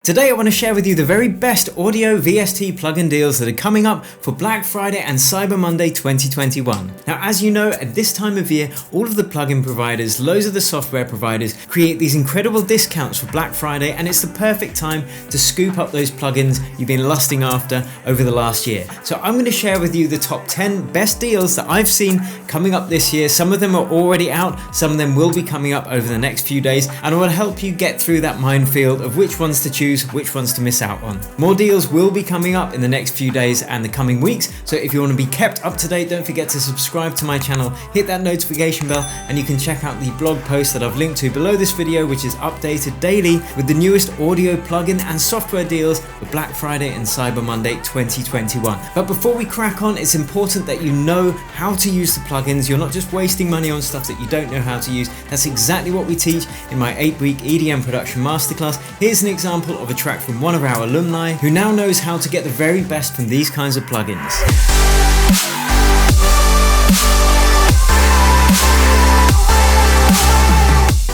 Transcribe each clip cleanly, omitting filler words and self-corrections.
Today I want to share with you the very best audio VST plugin deals that are coming up for Black Friday and Cyber Monday 2021. Now, as you know, at this time of year, all of the plugin providers, loads of the software providers create these incredible discounts for Black Friday, and it's the perfect time to scoop up those plugins you've been lusting after over the last year. So I'm going to share with you the top 10 best deals that I've seen coming up this year. Some of them are already out, some of them will be coming up over the next few days, and I will help you get through that minefield of which ones to choose, which ones to miss out on. More deals will be coming up in the next few days and the coming weeks, so if you want to be kept up to date, don't forget to subscribe to my channel, hit that notification bell, and you can check out the blog post that I've linked to below this video, which is updated daily with the newest audio plugin and software deals for Black Friday and Cyber Monday 2021. But before we crack on, it's important that you know how to use the plugins. You're not just wasting money on stuff that you don't know how to use. That's exactly what we teach in my 8-week EDM production masterclass. Here's an example of a track from one of our alumni who now knows how to get the very best from these kinds of plugins.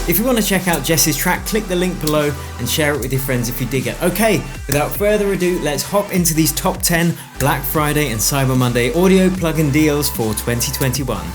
If you want to check out Jess's track, click the link below and share it with your friends if you dig it. Okay, without further ado, let's hop into these top 10 Black Friday and Cyber Monday audio plugin deals for 2021.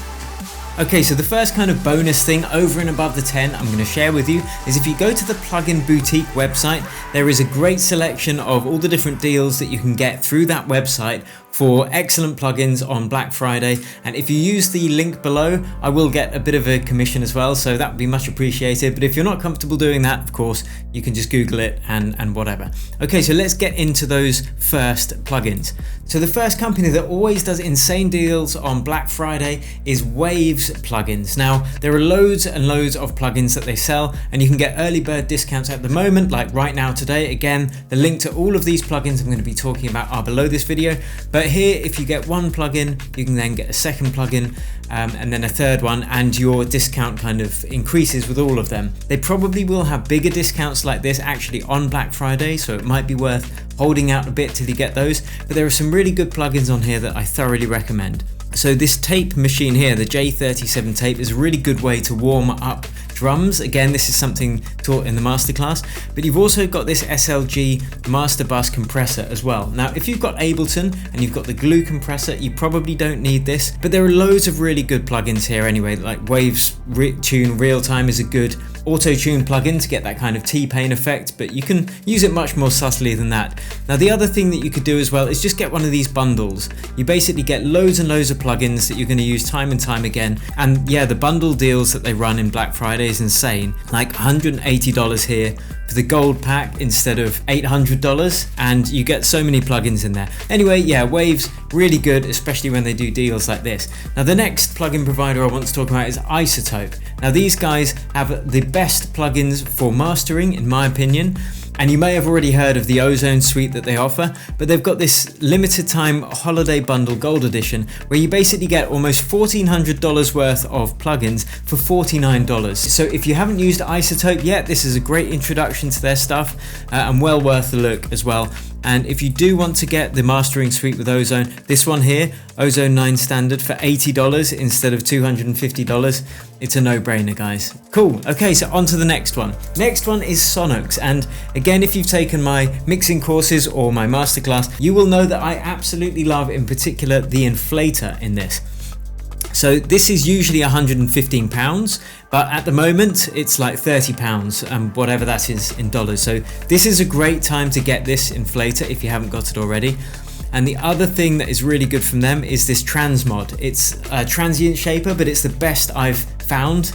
Okay, so the first kind of bonus thing over and above the 10 I'm going to share with you is if you go to the Plugin Boutique website, there is a great selection of all the different deals that you can get through that website for excellent plugins on Black Friday. And if you use the link below, I will get a bit of a commission as well, so that would be much appreciated. But if you're not comfortable doing that, of course, you can just Google it and whatever. Okay, so let's get into those first plugins. So the first company that always does insane deals on Black Friday is Waves plugins. Now, there are loads and loads of plugins that they sell, and you can get early bird discounts at the moment, like right now today. Again, the link to all of these plugins I'm going to be talking about are below this video. But here, if you get one plugin, you can then get a second plugin and then a third one, and your discount kind of increases with all of them. They probably will have bigger discounts like this actually on Black Friday, so it might be worth holding out a bit till you get those. But there are some really good plugins on here that I thoroughly recommend. So this tape machine here, the J37 tape, is a really good way to warm up drums. Again, this is something taught in the masterclass, but you've also got this SLG master bus compressor as well. Now, if you've got Ableton and you've got the glue compressor, you probably don't need this, but there are loads of really good plugins here anyway, like Waves Tune Real Time is a good auto-tune plugin to get that kind of T-Pain effect, but you can use it much more subtly than that. Now, the other thing that you could do as well is just get one of these bundles. You basically get loads and loads of plugins that you're going to use time and time again, and yeah, the bundle deals that they run in Black Friday is insane, like $180 here for the gold pack instead of $800, and you get so many plugins in there. Anyway, yeah, Waves, really good, especially when they do deals like this. Now, the next plugin provider I want to talk about is Izotope. Now, these guys have the best plugins for mastering, in my opinion. And you may have already heard of the Ozone suite that they offer, but they've got this limited time holiday bundle gold edition where you basically get almost $1,400 worth of plugins for $49. So if you haven't used Izotope yet, this is a great introduction to their stuff and well worth the look as well. And if you do want to get the mastering suite with Ozone, this one here, Ozone 9 Standard, for $80 instead of $250, it's a no-brainer, guys. Cool. Okay, so on to the next one. Next one is Sonox, and again, if you've taken my mixing courses or my masterclass, you will know that I absolutely love, in particular, the inflator in this. So this is usually £115, but at the moment it's like £30 and whatever that is in dollars. So this is a great time to get this inflator if you haven't got it already. And the other thing that is really good from them is this Transmod. It's a transient shaper, but it's the best I've found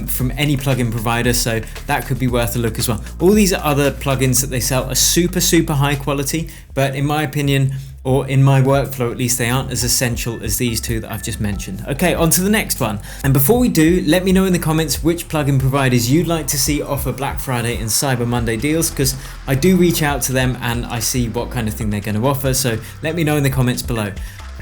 from any plugin provider, so that could be worth a look as well. All these other plugins that they sell are super high quality, but in my opinion, or in my workflow at least, they aren't as essential as these two that I've just mentioned. Okay, on to the next one. And before we do, let me know in the comments which plugin providers you'd like to see offer Black Friday and Cyber Monday deals, because I do reach out to them and I see what kind of thing they're going to offer, so let me know in the comments below.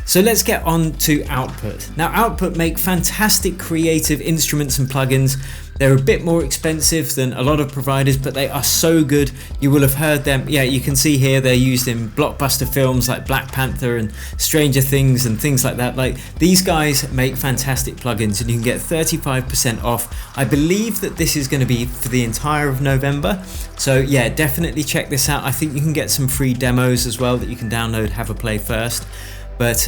So let's get on to Output. Now, Output make fantastic creative instruments and plugins. They're a bit more expensive than a lot of providers, but they are so good. You will have heard them. Yeah, you can see here they're used in blockbuster films like Black Panther and Stranger Things and things like that. Like, these guys make fantastic plugins, and you can get 35% off. I believe that this is going to be for the entire of November. So yeah, definitely check this out. I think you can get some free demos as well that you can download, have a play first. But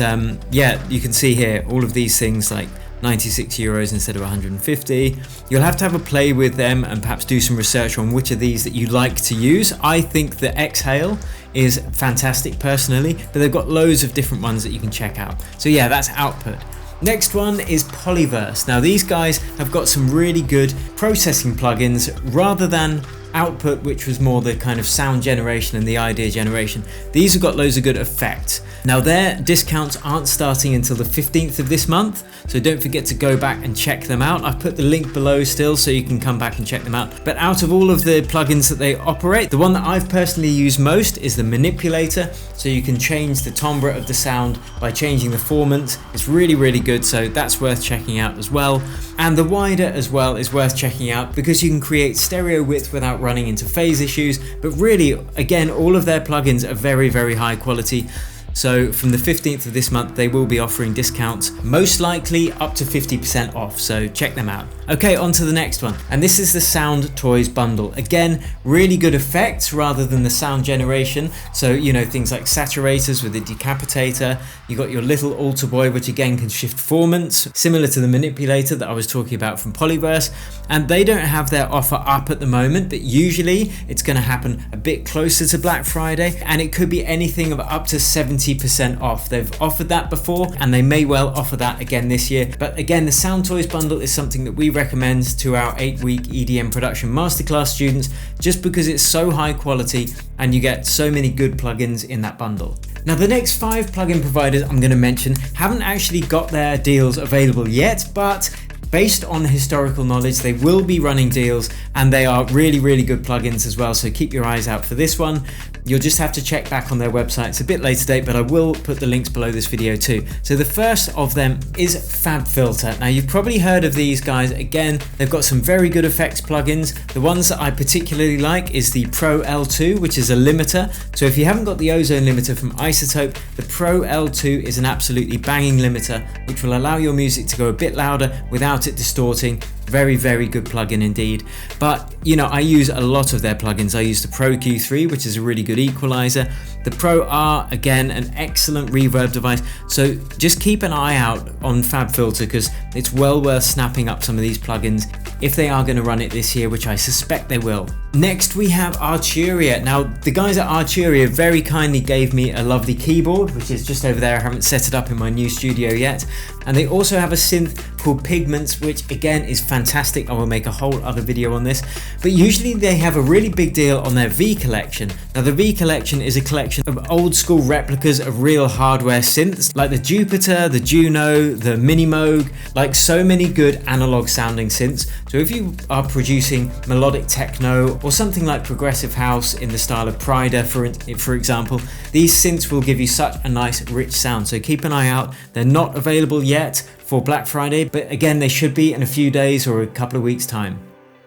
yeah, you can see here all of these things like 96 euros instead of 150. You'll have to have a play with them and perhaps do some research on which of these that you like to use. I think the Exhale is fantastic personally, but they've got loads of different ones that you can check out. So yeah, that's Output. Next one is Polyverse. Now these guys have got some really good processing plugins rather than Output, which was more the kind of sound generation and the idea generation. These have got loads of good effects. Now their discounts aren't starting until the 15th of this month, so don't forget to go back and check them out. I've put the link below still so you can come back and check them out. But out of all of the plugins that they operate, the one that I've personally used most is the Manipulator. So you can change the timbre of the sound by changing the formant. It's really, really good, so that's worth checking out as well. And the Wider as well is worth checking out because you can create stereo width without running into phase issues. But really, again, all of their plugins are very, very high quality. So from the 15th of this month, they will be offering discounts, most likely up to 50% off. So check them out. Okay, on to the next one. And this is the Soundtoys bundle. Again, really good effects rather than the sound generation. So, you know, things like saturators with the decapitator. You got your little alter boy, which again can shift formants, similar to the Manipulator that I was talking about from Polyverse. And they don't have their offer up at the moment, but usually it's going to happen a bit closer to Black Friday, and it could be anything of up to 70% off. They've offered that before, and they may well offer that again this year. But again, the Soundtoys bundle is something that we recommend to our 8-week EDM production masterclass students, just because it's so high quality and you get so many good plugins in that bundle. Now the next 5 plugin providers I'm going to mention haven't actually got their deals available yet, but based on historical knowledge, they will be running deals, and they are really, really good plugins as well. So keep your eyes out for this one. You'll just have to check back on their website. It's a bit later date, but I will put the links below this video too. So the first of them is FabFilter. Now you've probably heard of these guys. Again, they've got some very good effects plugins. The ones that I particularly like is the Pro L2, which is a limiter. So if you haven't got the ozone limiter from Izotope, the Pro L2 is an absolutely banging limiter, which will allow your music to go a bit louder without it distorting. Very, very good plugin indeed. But you know, I use a lot of their plugins. I use the Pro Q3, which is a really good equalizer. The Pro R, again, an excellent reverb device. So just keep an eye out on FabFilter, because it's well worth snapping up some of these plugins if they are going to run it this year, which I suspect they will. Next we have Arturia. Now the guys at Arturia very kindly gave me a lovely keyboard, which is just over there. I haven't set it up in my new studio yet. And they also have a synth called Pigments, which again is fantastic. I will make a whole other video on this. But usually they have a really big deal on their V collection. Now the V collection is a collection of old school replicas of real hardware synths, like the Jupiter, the Juno, the Mini Moog, like so many good analog sounding synths. So if you are producing melodic techno or something like progressive house in the style of Prida, for example, these synths will give you such a nice rich sound. So keep an eye out. They're not available yet for Black Friday, but again, they should be in a few days or a couple of weeks time.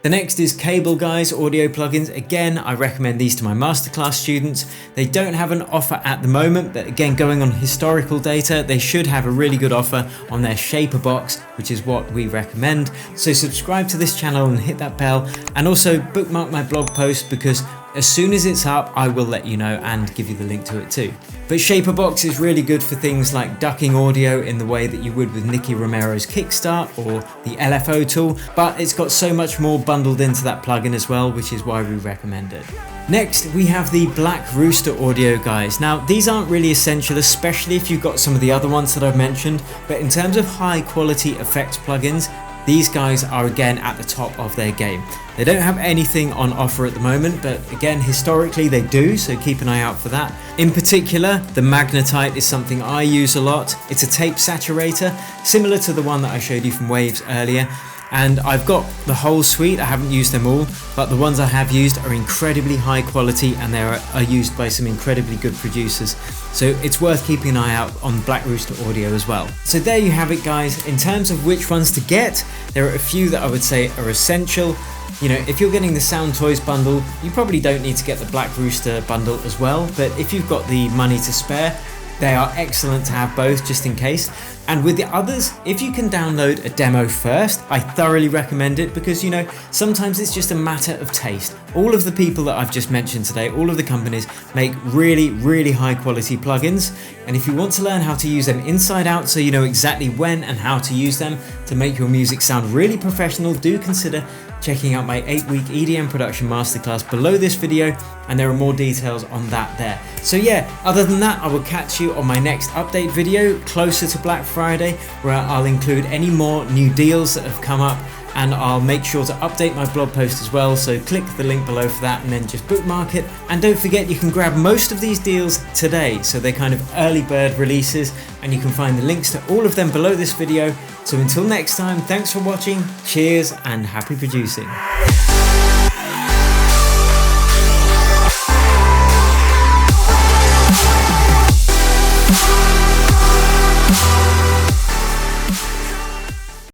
The next is Cable Guys audio plugins. Again, I recommend these to my masterclass students. They don't have an offer at the moment, but again, going on historical data, they should have a really good offer on their Shaper box, which is what we recommend. So subscribe to this channel and hit that bell, and also bookmark my blog post, because as soon as it's up, I will let you know and give you the link to it too. But Shaper box is really good for things like ducking audio in the way that you would with Nicky Romero's Kickstart or the LFO tool, but it's got so much more bundled into that plugin as well, which is why we recommend it. Next, we have the Black Rooster audio guys. Now, these aren't really essential, especially if you've got some of the other ones that I've mentioned, but in terms of high quality effects plugins, these guys are again at the top of their game. They don't have anything on offer at the moment, but again, historically they do, so keep an eye out for that. In particular, the Magnetite is something I use a lot. It's a tape saturator, similar to the one that I showed you from Waves earlier. and I've got the whole suite. I haven't used them all, but the ones I have used are incredibly high quality, and they are used by some incredibly good producers. So it's worth keeping an eye out on Black Rooster Audio as well. So there you have it, guys. In terms of which ones to get, there are a few that I would say are essential. You know, if you're getting the Soundtoys bundle, you probably don't need to get the Black Rooster bundle as well, but if you've got the money to spare, they are excellent to have both, just in case. And with the others, if you can download a demo first, I thoroughly recommend it, because, you know, sometimes it's just a matter of taste. All of the people that I've just mentioned today, all of the companies, make really, really high quality plugins. And if you want to learn how to use them inside out, so you know exactly when and how to use them to make your music sound really professional, do consider checking out my 8-week EDM production masterclass below this video, and there are more details on that there. So yeah, other than that, I will catch you on my next update video closer to Black Friday, where I'll include any more new deals that have come up, and I'll make sure to update my blog post as well, so click the link below for that and then just bookmark it. And don't forget, you can grab most of these deals today, so they're kind of early bird releases, and you can find the links to all of them below this video. So until next time, thanks for watching, cheers, and happy producing.